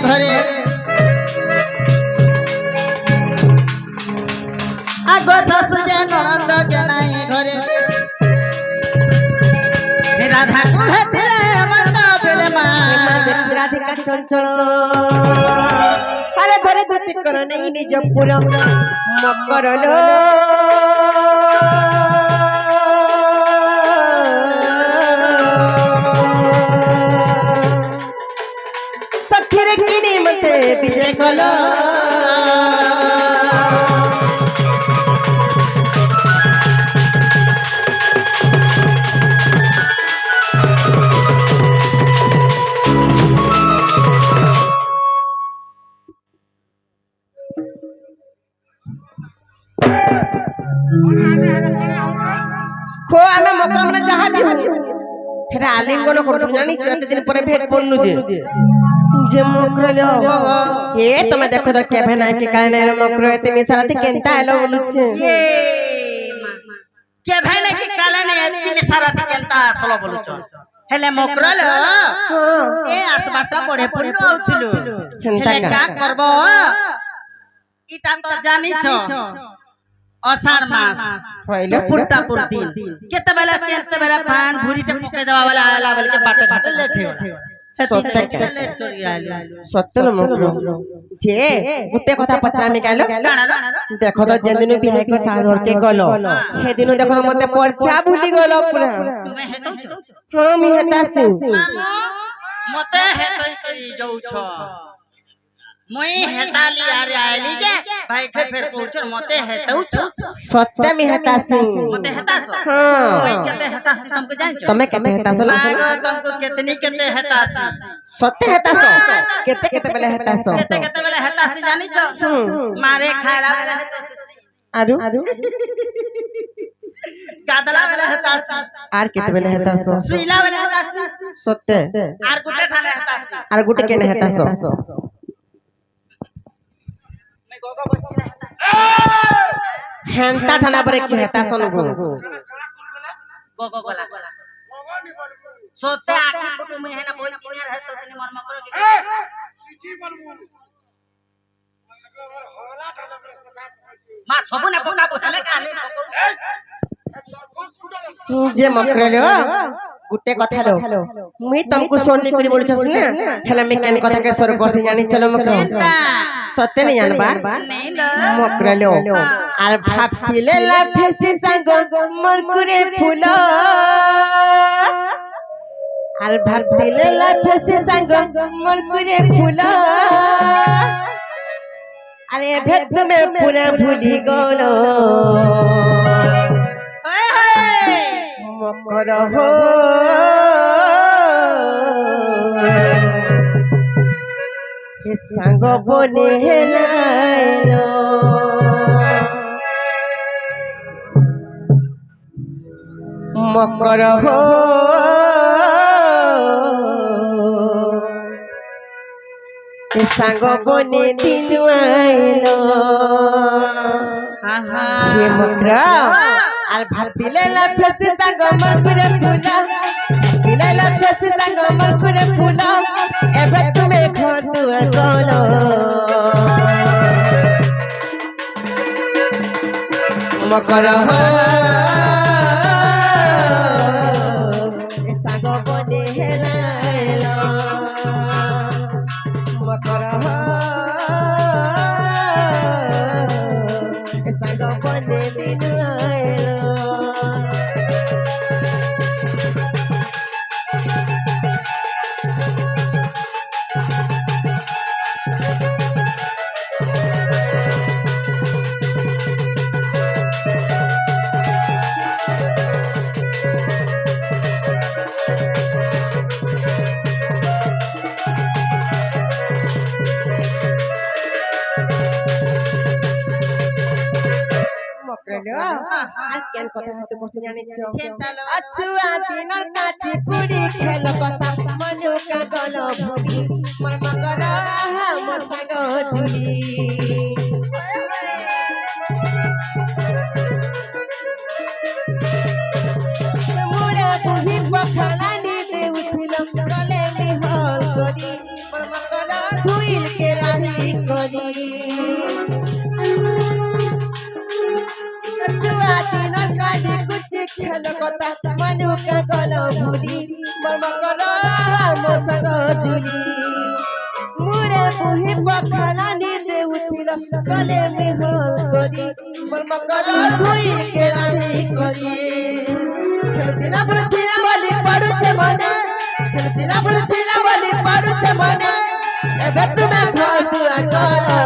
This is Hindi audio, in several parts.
ঘরে আগ শাশু যে ননন্দ কে নাই ঘরে রাধা কুহেতিলে মন্দ পেলে মা রাধিকা চঞ্চল আরে ধরে ধুতি কর নেই নিজ পুর মকরল সখিরে কিনি মতে বিজয় কল खो आमे मकर माने जहा भी हेरा आलिंगन करथु जानि एते दिन परे भेट पन्नु जे मकर ए तमे देखो तो केभे ना के काहे ना मकर एते निसाराते केनता आलो बोलुछे ये केभे ना के काले ना एते निसाराते केनता आसलो बोलुछ हेले मकरल ए आसबाटा पढे पन्नु आउथिलु हेले का करबो इटा तो जानि छ अषाढ़ मास होइलो पुट्टा पुर्ती केते बेला फान भूरीटे पके देवा वाला आला बोल के बाटे घाटे लेट हो सत्य मकरो जे गुटे कथा पचरा में गालो देखो तो जे दिन बिहाय को सागर के गलो हे दिन देखो मते परछा भूली गलो पूरा तुमे हेतौ छ हां मी हेतासु मते हेतै करी जाउ छ মই হেতালি আরে আইলি যে ভাই ফের পৌঁছর মতে হেতাউ छ सत्य में हेतासु मते हेतास हां মই केते हेतासी तुमको जान छ तमे केते हेतासु आगो तुमको केते हेतासी सत्य हेतासु केते बेले हेतासु केते बेले हेतासी जानि छ मारे खायला बेले हेतासी आरु गादला बेले हेतासी आर केते बेले हेतासु सुइला बेले हेतासी सत्य आर गुटे थाने हेतासी आर गुटे केने हेतासु हेंता ठाना पर की हेता सनगु गोगो गला सोते आखी फुटु में है ना बोल किनियर है तो तनी मर मकरो के सिची बलमु मा सबु ने पका बोले काले जे मकरेलो गुटे कथा लो मुई तुमको सोनली करी बोल छस ना हेला में केन कथा के सर परसी जानि चलो मकरो सत्य नहीं जानबा नहीं लो मकरेलो आर भापिले ला फेसी संग मरकुरे फूलो आर भापिले ला फेसी संग मरकुरे फूलो अरे भेद में पूरा भूली गलो मकर हो हे संग बने हेलाइलो मकर हो हे संग बने दिन आइलो हे मकरा আর ভাত দিলে লাফেছে সাঙ্গ মর করে ফুলা দিলে লাফেছে সাঙ্গ মর করে ফুলা এবে তুমি ঘর দুয়ার গলো মকর সাঙ্গ বনে হেলাইলো মকর সাঙ্গ বনে দিন আর কেন কথা হতে বসে জানিছ আছুয়া দিনর কাছে পুরি খেল কথা মনুকা গল ভুলি মর মকর মোর সাঙ্গ জুলি মুড়া বুহি পখালানি দে উঠিল গলে মিহল করি মর মকর ধুইল কে রাজি করি छुआ दिन काटी कुछ खेल कता मनु का गलो भूली मर्म करो मोसग जुली मुरे बुही पखला नींदे उठिल गले में हल करी मर्म करो धुई के रानी करी खेलतिना बोली पड़ू छे मने खेलतिना बोली पड़ू छे मने एबे तुना घर दुआ करो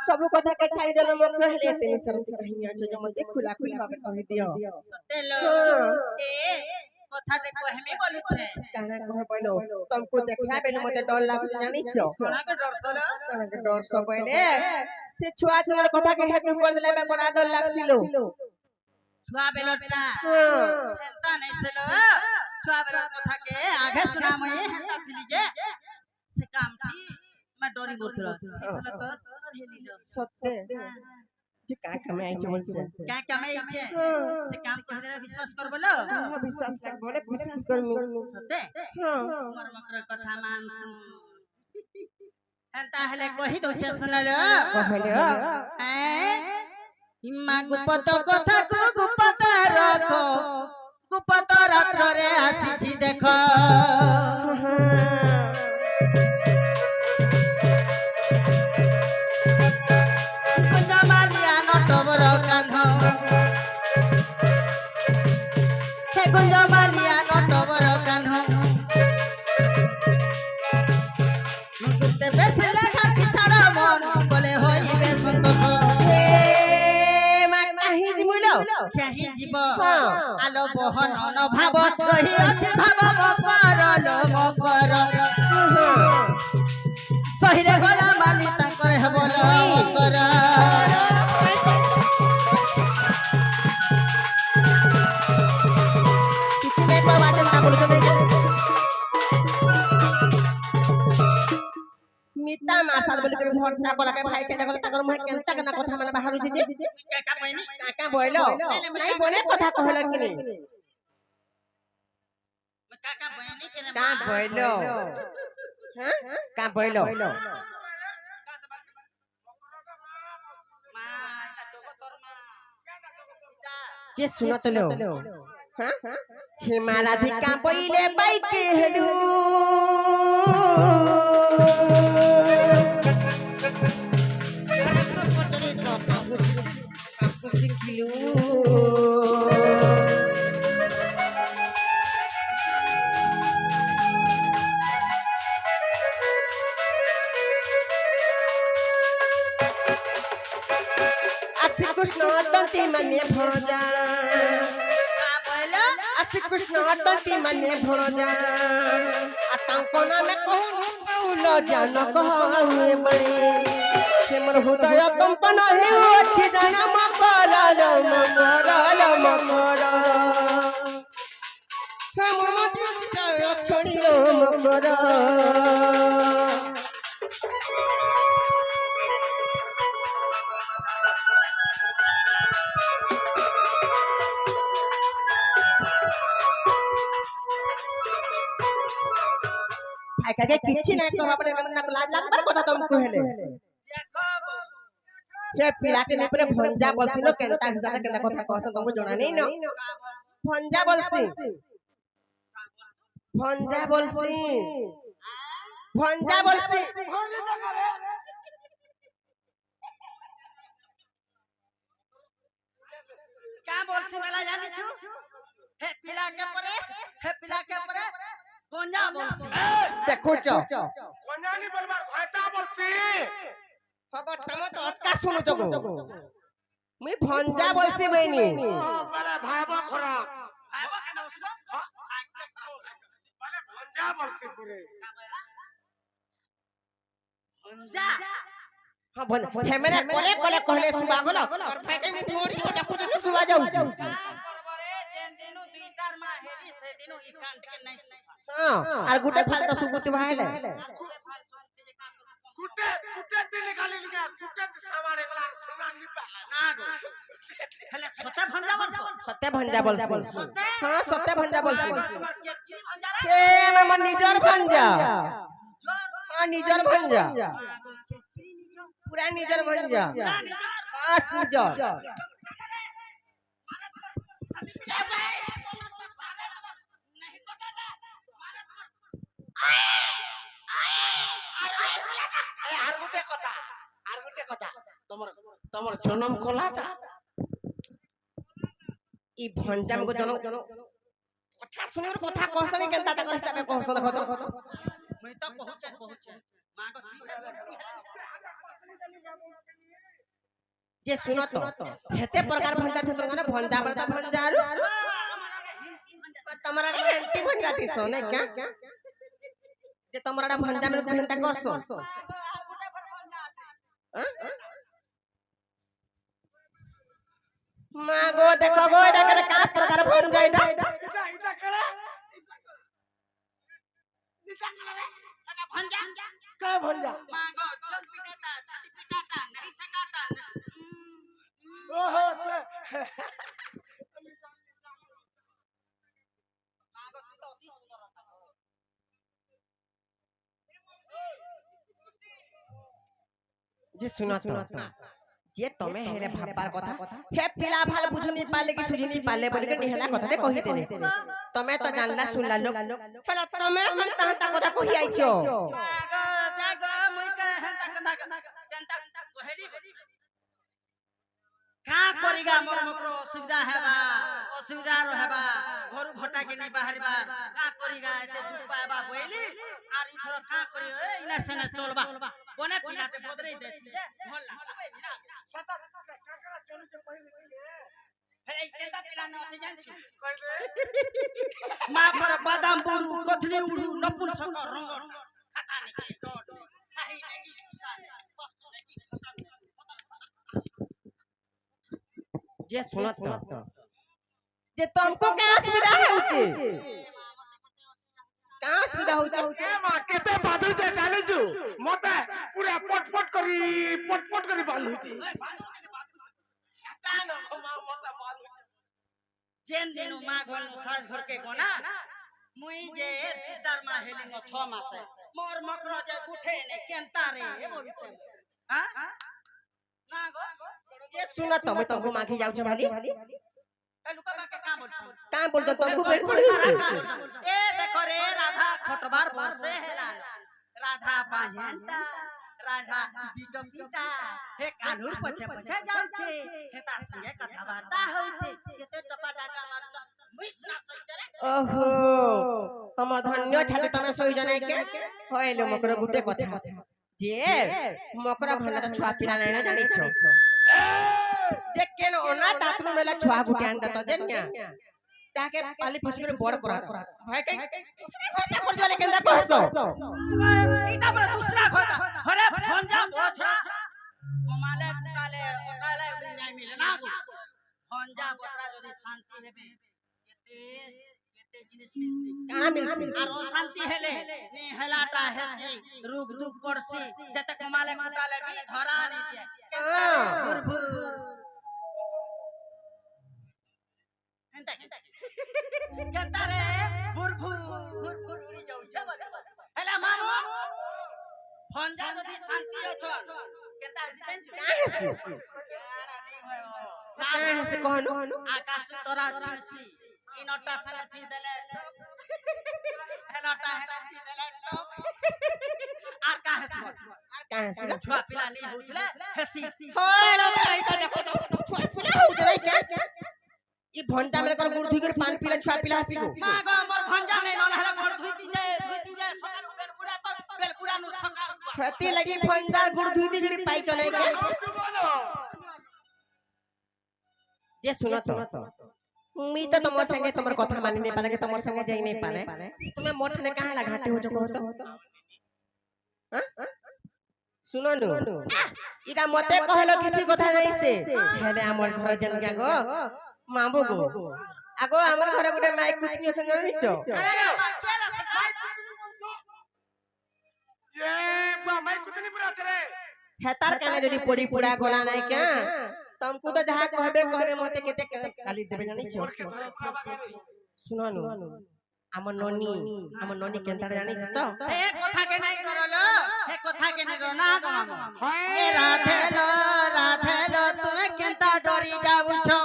सब कथा के छाड़ी देलो मत रहले तेनी सरती कहिया जो जो मते खुला खुली भाबे कहि दियो सतेलो ए कथा ते कहमे बोलु छे काना कहे पइलो तुमको देखला बेले मते डर लागु जानि छो कोना के डर सला काना के डर सब पहिले से छुआ तोर कथा के हेतु कर देले बे बड़ा डर लागसिलो छुआ बेलटा हेंता नै सलो छुआ बेलट कथा के आगे सुनामई हेंता थिली जे से काम की मैं डरी मोथरा मतलब तो हेलिलो सत्य जे का कमे आई चोल छे का कमे आई छे से काम कह देला विश्वास कर बोलो हां विश्वास लाग बोले विश्वास कर मी सत्य हां मोर मकर कथा मान सुन एंता हले कहि दो छे सुनलो कहलो हिम्मा गुपत कथा को गुपत रखो गुपत रात्र रे आसी छी देखो गुंजमालिया नटवर कान्हो हे गुंजमालिया नटवर कान्हो मुकुते बेसे लेखा की छाड़ा मन बोले होइबे संतोष हे मा काहि जिमुलो केहि जीव आलो बहन अनभाव रही अछि भाव मकर सहिरे गला माली ताकर हेबल मकर किछ नै बाबा जनता बोल के नहीं मिता मार साथ बोल के भरोसा कोला के भाई के देखल तकर मुह केनता केना कथा माने बाहर जे काका बहिनी काका बोलो नहीं बोले कथा कहला कि नहीं काका बहिनी के का बोलो हां का बोलो जे सुनत लो हां हिमाराधिका पहिले बाइके हेलू कृष्ण दंती मने भणजा का बोलो श्री कृष्ण दंती मने भणजा आतंक नामे कहून कहून जान कहूए बई से मन हृदय कंपन हे अछि जान मकर हे मोर मति अक्षणी मकर आके किछि नै कहबा पड़े ना लाज लागबार কথা तुमको हेले हे पिला के ऊपर भंजा बोलसिलो केनता हिसाब केनता কথা कहस तुमको जणा नै न भंजा बोलसी ভঞ্জা বলছি ভঞ্জা বলছি क्या बोलसी मेला जानी छु हे पिला के परे गोंजा बोलसी দেখুছ কন্যানি বলবার ঘয়টা বলছি ভগত তুমি তো অতকা শুনুছ গো মুই ভঞ্জা বলছি বইনি ও বলে ভাইবা খরা आबो केना उसलो বলে ভঞ্জা বলছি পুরে गोंजा হ্যাঁ বল হেমেরা কোলে কোলে কহলে সুবা গলো আর ফাইকে মি মোড়ি দেখুছ নি সুবা যাউছি काम करबरे जेन दिनु दुईटार मा हेली से दिनु ई कांट के नहीं হ্যাঁ আর গুটে ফালতা সুগুতি ভাইলে কুটে কুটে দিলি খালি লিগা কুটে সামান এগুলা সামান নি পালা ना गो हेले सते भंजा बोलसो সত্য ভঞ্জা বলছি হ্যাঁ সত্য ভঞ্জা বলছি तुम्हार के भंजा रे এ আমার নিজর ভঞ্জা হ্যাঁ নিজর ভঞ্জা পুরা নিজর ভঞ্জা আজ নিজর আর গুটে কথা তোমার তোমার জনম কলাটা ই ভঞ্জা মগো জন কথা শুনে ওর কথা কহছনি কেনতা তাকর হিসাবে কহছ দেখো তো मैं तो पहुंचे मांगो যে শুনো তো হেতে প্রকার ভঞ্জা থিস না ভঞ্জা বলতা ভঞ্জা আর তোমারা হেন্তি ভঞ্জা থিস না क्या যে তোমরা ভঞ্জা মে হেন্তা করছ মা গো দেখো গো এটা করে কা প্রকার ভঞ্জা এটা এটা করে भंजा কা ভঞ্জা मांगो चल पिटाटा छाती पिटाटा नहीं सकाटा ওহো আচ্ছা मांगो तू तो अति सुंदर होता যে শুনো তো যে তুমি হেলে ভাববার কথা হে পিলা ভাল বুঝুনি পারলে কি সুঝুনি পারলে বলি কি নিহেলা কথাতে কহি দেলে তুমি তো জানলা শুনলা লোক ফলে তুমি মন তাহতা কথা কহি আইছো मांगो जागो मुई करे हंता कंता पहली का करिगा मोर मकरो असुविधा असुविधा रहबा घर भटा के नहीं बाहरबार का करिगा एते दुख पाएबा बोइली आर इथरो का करी ए इना सेना चलबा बने पिलाटे बदलै देछि जे मोर लागबे बिना সাতা কাকরা চলুছে পहिले हे केता पिला न अछि जानछु কইলে मा पर बादाम बुडू कथली उडू नपुल सक रंग खाता नहीं डोड सही नहीं किसान वस्तु नहीं खतन যে শুনো তো যে तुमको क्या असुविधा होउची का असुविधा होउची এ মা কেতে বাদুছে জানিছু মতে পুরা পটপট করি বালুছি এটা না মা মতে বালু जेन दिनु मा घन साज घर के गोना मुई जे भीतर मा हेलिंग 6 मास मोर मकरो जे गुठे ने केंता रे ए बोलछे हां ना गो যে শুনো তো মই तुमको माखी जाउछ भाली ए लुका बा के का बोलछो का बोलतो तुमको बेल पड़ी ए देखो रे राधा खटबार बरसे हेला राधा पाजेंटा राधा बीटो पीटा हे कानूर पछे पछे जाउ छे हे तार संगे कथा वार्ता होय छे केते टपा डाका मारछ मिश्रा सहितरे ओहो तम धन्य छाती तमे सही जने के होइलो मकरा गुटे कथा जे मकरा भला त छुआ पिला नै न जानि छो जे केन ओना दातरु मेला छुआ गुटे आन त जन्या ताके पाली फसी करे बड़ करा भाई के होता कर जले केंदा कहसो इटा पर दूसरा खोता हरे भंजा बोछरा कमाले कुटाले ओटाले न्याय मिले ना गो भंजा बोछरा जदी शांति हेबे केते केते जिनिस मिलसी का मिलसी আর অশান্তি হেলে নি হেলাটা হেসি রুগ দুগ পড়ছি যেতে কমালে কুটালে বি ধরা নি দিয়ে ভুর ভুর হেন্তা কেতারে ভুর ভুর উড়ি যাউছে বলে হেলা মামু ভঞ্জা যদি শান্তি অছন কেতা আসি জানছু का हसी কেরা নি হয় का हसी कहनो आकाश तोरा छिड़सी इनटा सने थी देले হেলাটা হেলাটি দেলে টক আর কা হেসব କାଁ ଆସିଲା ଛୁଆ ପିଲା ନେଇ ହଉଥିଲେ ହେସି ହଳ ଭାଇ ତ ଦେଖ ତ ଛୁଆ ପିଲା ହଉଛ ନାଇଁ କେ ଇ ଭଣ୍ଡା ମାନେ କର ଗୁଡ ଧୁଇ କରି ପାଣି ପିଲା ଛୁଆ ପିଲା ଆସିବ ମା ଗো ମୋର ଭଞ୍ଜା ନେଇ ନହେଲେ ହେଲେ ଘର ଧୁଇତି ଯେ ସକାଳୁ ବେଲକୁଡା ତ ବେଲକୁଡା नु ସକାଳ କ୍ଷତି ଲାଗି ଭଣ୍ଡା ଗୁଡ ଧୁଇ ଦେଇ କରି ପାଇଛ ନାଇଁ କେ ଯେ ଶୁଣ ତ मी तो तुम संगे तुमर कथा मानि नहीं पारे के तुमर संगे जाई नहीं पारे तुम्हें मोठ ने कहा ला घाटे हो जो कहो तो हां सुनो नु इरा मते कहलो किछि कथा नहीं से हेले हमर घर जन के गो माबू गो आगो हमर घर गुटे माइक कुटनी अछन जानिछो ये माई कुतनी पूरा चले हेतार काने जदी पड़ी पुड़ा गोला नहीं क्या तुमको तो जहां कहबे मते केते गाली देबे जानिछो सुनो नु हमर नोनी केनता जानिछ तो हे कथा के नहीं करलो हे कथा के नहीं रोना गो ए राधेलो तुमे केनता डरी जाउछो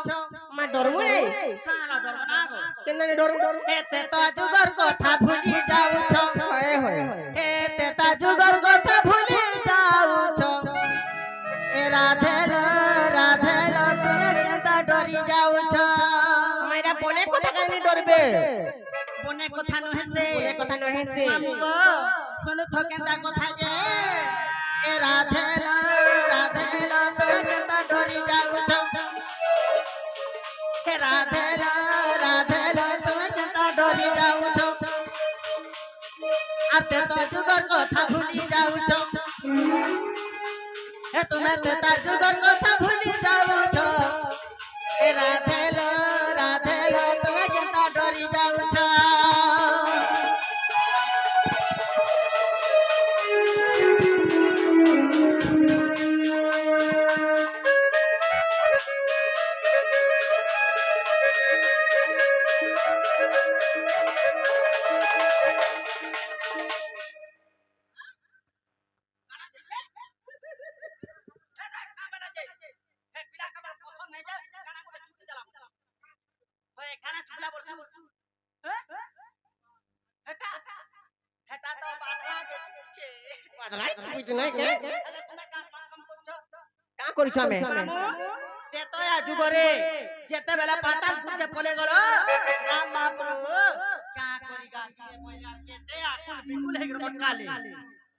मा डरमु नहीं काला डरबो ना गो केनता डर एते तो जुगर कथा भूली जाउछो होय होय एते तो जुगर कथा भूली जाउछो ए राधेलो तुमे केनता डरी जाउछो माइरा बने कथा कानी डरबे बने कथा न हेसे बने कथा न हेसे मामू गो सुनु थो केनता कथा जे ए राधेलो तुमे केनता डरी जाउछो हे राधेलो तुमे केनता डरी जाउछो आते तो जुगर कथा भूली जाउछो हे तुमे तेता जुगर कथा भूली जाउछो ए राधेलो तुमे केनता डरी जाउछो राइट बुझ नहीं के का करिछ हमें तेतया जुगरे जेते बेला पाताल कुटे पले गलो राम महाप्रभु क्या करिगा जीवे बोलार केते आकुल बिकुल हे गरो मटकाले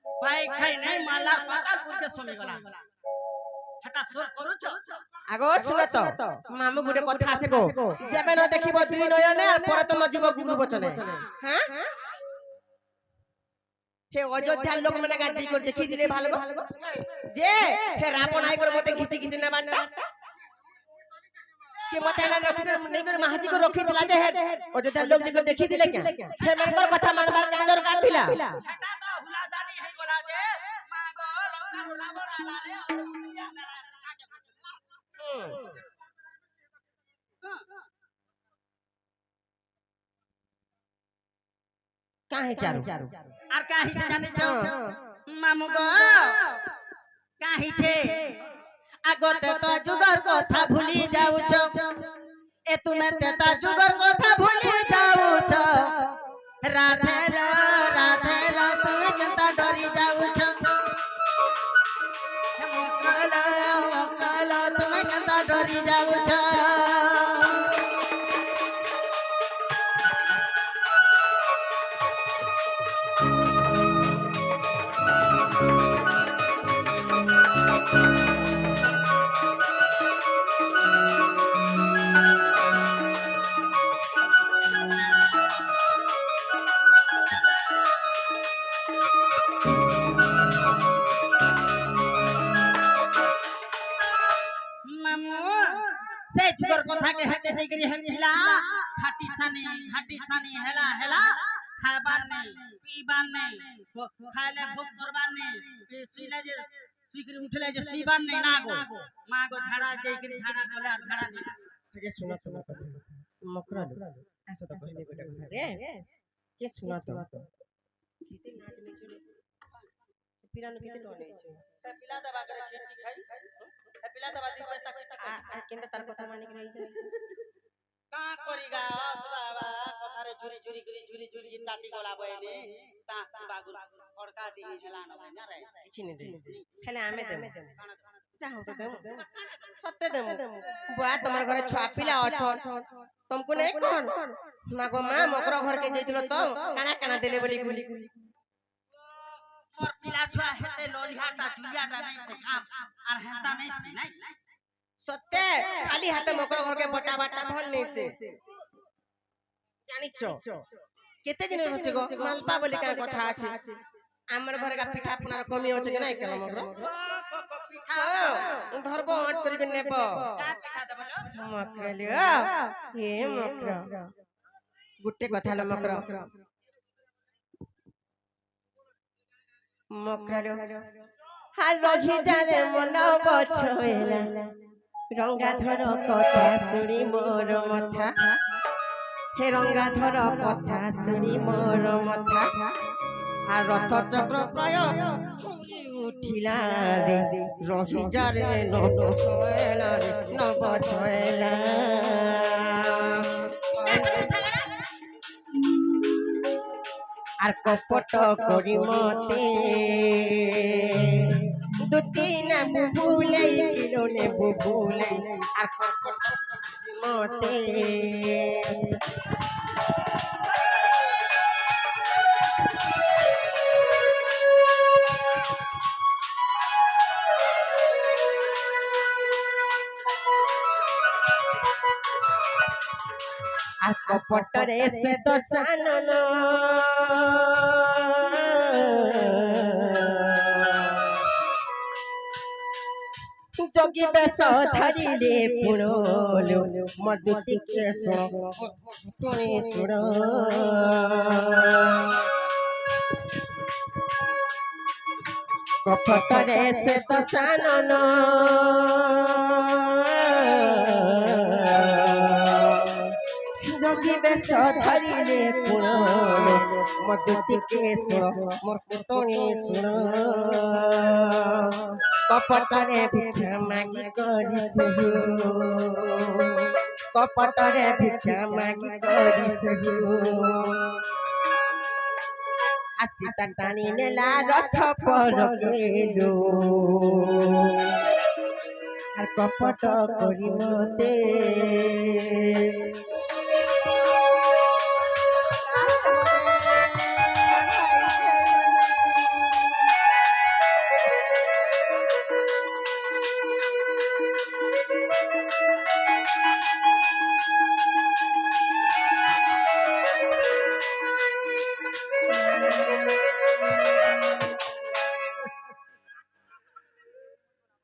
भाई खाई नहीं मालार पाताल कुटे सुनी गला हटा सोर करूछ आगो सुन तो मामू गुटे कथा আছে गो जेबे न देखिबो दुई नयने और पर तो न जीव गुरु बचने हां हे अयोध्या लोक मने गाजी कर देखि दिले भालो जे हे रावण आई कर मते घिची घिची ना बाटा के मते ना रखि कर नहीं कर महाजी को रखि दिला जे हे अयोध्या लोक जी को देखि दिले क्या हे मन कर कथा मानबार का दरकार दिला हटा तो हुला जानी हे गोला जे मागो लंका रावण आला रे दुनिया नारायण का के काहे चारू আর কাহি সে জানি ছ মামু গো কাহি ছে আগতে তো যুগর কথা ভুলি যাউছ এ তুমি তেতা যুগর কথা ভুলি যাউছ রাধেলো তুমি কেনতা ডরি যাউছ মকরালো তুমি কেনতা ডরি যাউছ से जुगर कथा के हेते देगरी हम पिला घाटी सानी हेला खाबान नहीं पीबान नहीं खाले भूख करबान नहीं सुइले जे सुइकरी उठले जे सुइबान नहीं ना गो मां गो झाड़ा जेकरी झाड़ा बोले और झाड़ा नहीं जे सुन तो कथा मकरा ऐसा तो कहले बेटा रे के सुन तो किते नाच नहीं चले पिरानो किते डो नहीं छे पिला दबा करे खेती खाई पिला दबा दी पैसा आ केंदा तार कथा मानिक रही छे କା କରିଗା ସଦାବା କଥାରେ ଝୁରି ତାଟି ଗଲା ବଇନି ତା ବାଗୁ ଖଡକା ଦିନି ହେଲା ନ ନା ରେ କିଛି ନି ଦେ ହେଲେ ଆମେ ଦେମୁ ଯାଉ ତ ଦେମୁ ସତେ ଦେମୁ ବୁଆ ତମର ଘରେ ଛୁଆ ପିଲା ଅଛନ୍ ତମକୁ ନେଇ କଣ ନା ଗো ମା ମକର ଘର କେ ଯାଇଥିଲ ତ କାଣା କାଣା ଦେଲେ ବୋଲି গুলি मोर पिला छुआ हेते लोलियाटा जुलियाटा नहीं से काम और हेता नहीं से नहीं सत्य खाली हाथे मकर घर के बटा बटा भल नहीं से জানিছ কেতে দিন হচ্ছে গো মালপা বলি কা কথা আছে আমার ঘরে কা পিঠা পনার কমি আছে কি নাই কেন মগর पिठा ধরব আট করিবে নেব का पिठा दबलो মকর লিও হে মকর গুটে কথা হলো মকর মকর হার রঘি জানে মন বছইলা রঙ্গাধর কথা শুনি মোর মথা হে রঙ্গাধর কথা শুনি মোর মথা আর রথ চক্র প্রায় ঘুরি উঠিলা রে রঘি যারে নব ছয়লা রে নব ছয়লা আর কপট করি মতে দুতি না বুবুলাই কিলোনে বুবুলাই আর কপট করি মতে আর কপটরে সে দশানন যোগী বেশ ধরিলে পুরলো মধুতি কেশ তুমি সুর কপটরে সে দশানন যোগী বেশ ধরিলে পুরলো মধুতি কেশ মোর কুটনি সুর কপটরে ভিক্ষা মাগি করিছে কপটরে ভিক্ষা মাগি করিছে আসিতা টানি নেলা রথ পর গেলো আর কপট করি মতে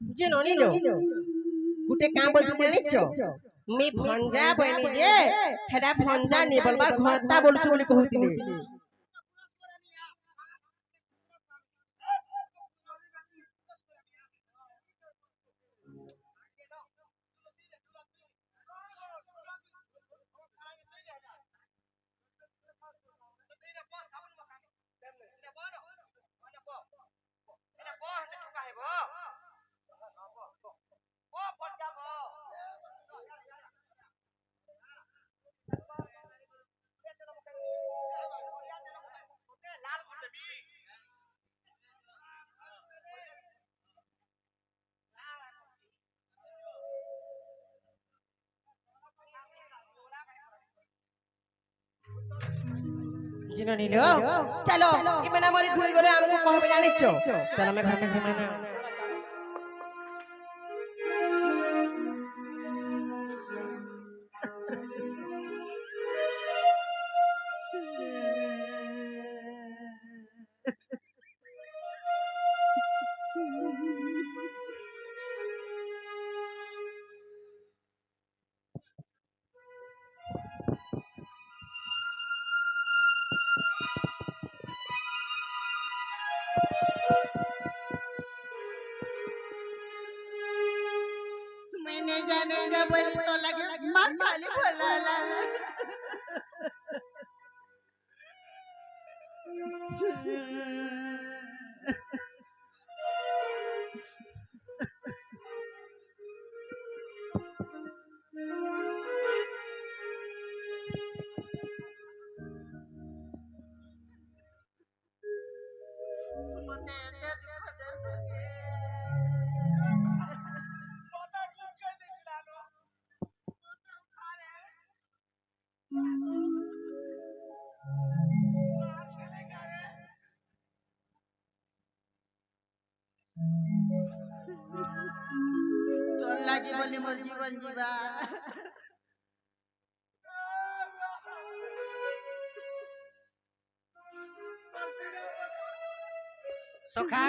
যে ননিল গুটে কাম বলছি জানিছ মি ভঞ্জা বনি যে হেডা ভঞ্জা নি বলবার ঘরতা বলছু বলি কহুতিলে जिनो नीलो चलो ये मैंने हमारी घुरी गोले हमको कहाँ पे जाने चो चलो मैं घर में जमाना मैंने जाने जब बोली तो लगे मार खाली बोलाला মতে এতে দুঃখ দেছো কে? কথা খুব কই দেখলাম তোর লাগি বলি মোর জীবন জীবা। सोखा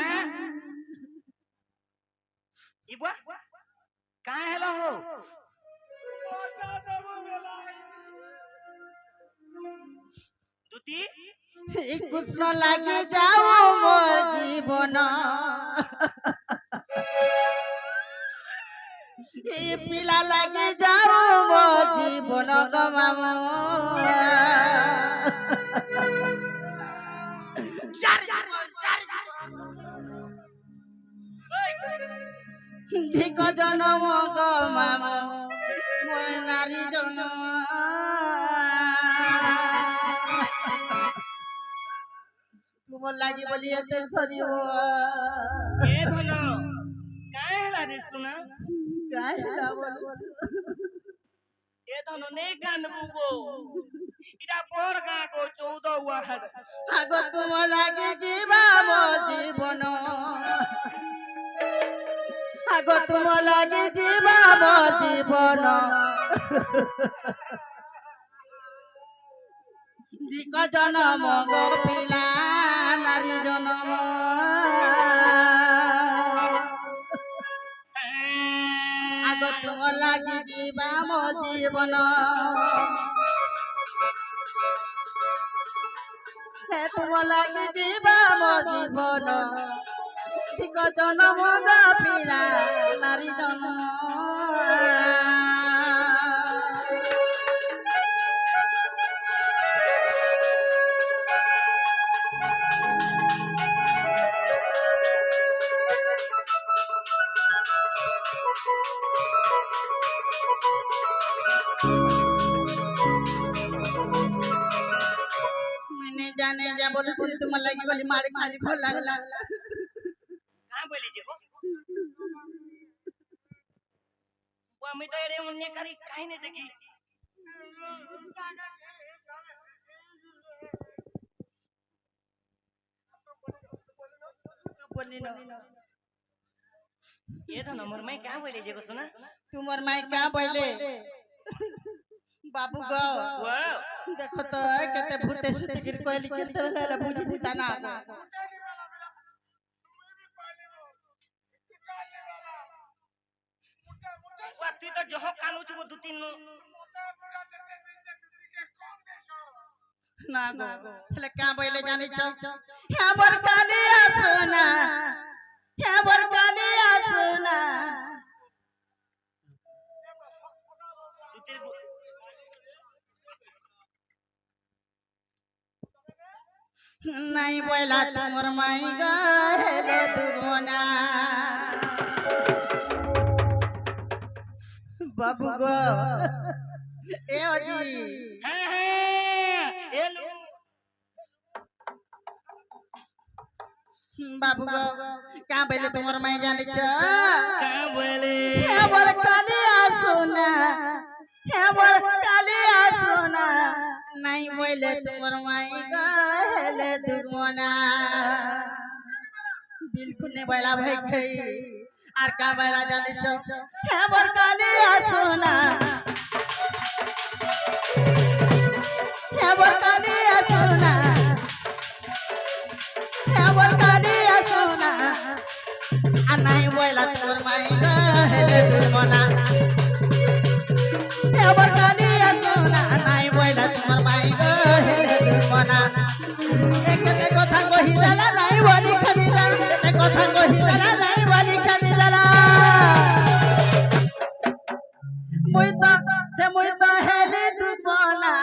इबा कहाँ हेलो हो দুতি এই কৃষ্ণ লাগি যাও মোর জীবন, এই পিলা লাগি যাও মোর জীবন গমাম। ধিক জনম গমাম মোর নারী জনম। তোমার লাগি বলি এতে সরিব ए भलो काहे हेला रे सुना কাহিলা বলিস। ए धनो ने गान बुगो इरा पोर गा को 14 वाहड আগ তোমার লাগি জীবা মোর জীবন, আগ তোমার লাগি জীবা মোর জীবন। দিক জনম গো পিলা নারী জনম। আগ তোমার লাগি জীবা মোর জীবন, হে তোমার লাগি জীবা মোর জীবন। দিক জনম গো পিলা নারী জনম। मैंने जाने जा बोली थी तुम लगी वाली मारी खाली भल लागला। कहाँ बोली जे को वो मी तो रे उन्ने करी काहे ने देखी बोली न ये तो नंबर में क्या बोले जे को सुना तुम्हार माई क्या बोले बाबू गो वाह देखो तो केते भूते सुते गिर कोइली केते होला बुझी दिता ना। वो तू तो जो कानू चुको दो तीन ना गो ले क्या बोले जानी छ हे बर कालिया सोना, हे बर कालिया सोना। नहीं बोला तुमर माई गहेले दुगोना। बाबू गो ए अजी है ये लो बाबू गो क्या बोले तुमर माई जानी छ कहाँ बोले हे बर कालिया सोना, हे बर कालिया सोना। नहीं बोले तुमर माई गहेले दुगोना। बिल्कुल नहीं बोला भाई खई আর কা বেলা জানিছ হে बर कालिया सोना, হে बर कालिया सोना, হে बर कालिया सोना। आ नहीं बोला तोर माई गहेले दुगोना। হে बर कालिया सोना नहीं बोला तोर माई गहेले दुगोना। एके কথা কহি দেলা নাই বলি খাদি দা, একে কথা কহি দেলা নাই বলি খাদি দেলা। মুই তো হেলি দুবনা।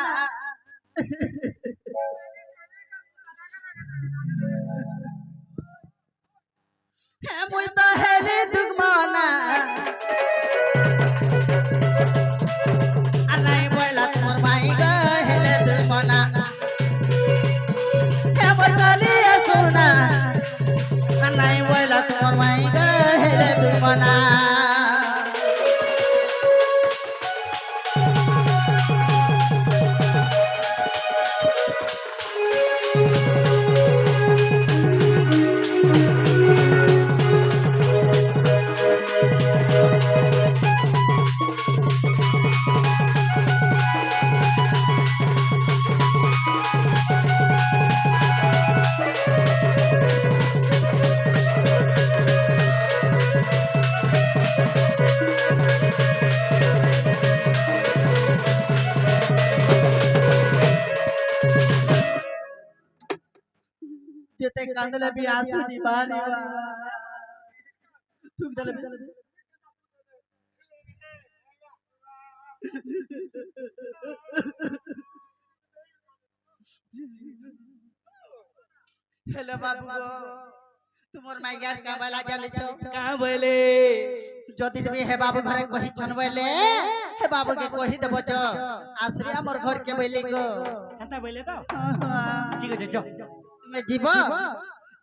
হে মুই তো হেলি দুবনা। আনাই বইলা তোমার মাই গহেলে দুবনা। হে बर कालिया सोना, যেতে কান্দলে বি আসু দিবানি তুই দলে हेलो बाबू गो तुमर माइयार का बाला जानिछ कहाँ बोले যদি তুমি হে বাবু ঘরে কহি ছনবেলে হে বাবু কে কহি দেব চ আসবে আমার ঘর কে বইলে গো कहाँ बोले तो ठीक है जाओ তুমি জীব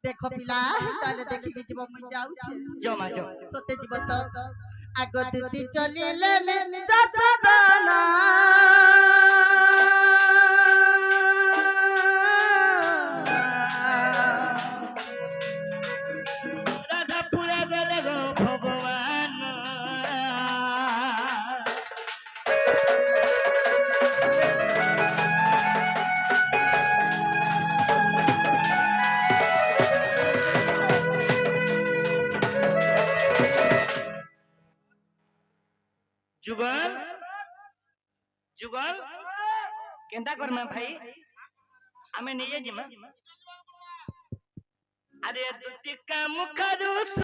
দেখো পিলা তাহলে দেখি কি জীব মই যাউছে जाओ माँ जाओ সতে জীব তো আগতুতি চলিলে যশোদানা राधा पूरा गले गो भगवान जुगल जुगल केंता कर मैं भाई हमें नहीं है जिमा अरे तू टिक्का मुखा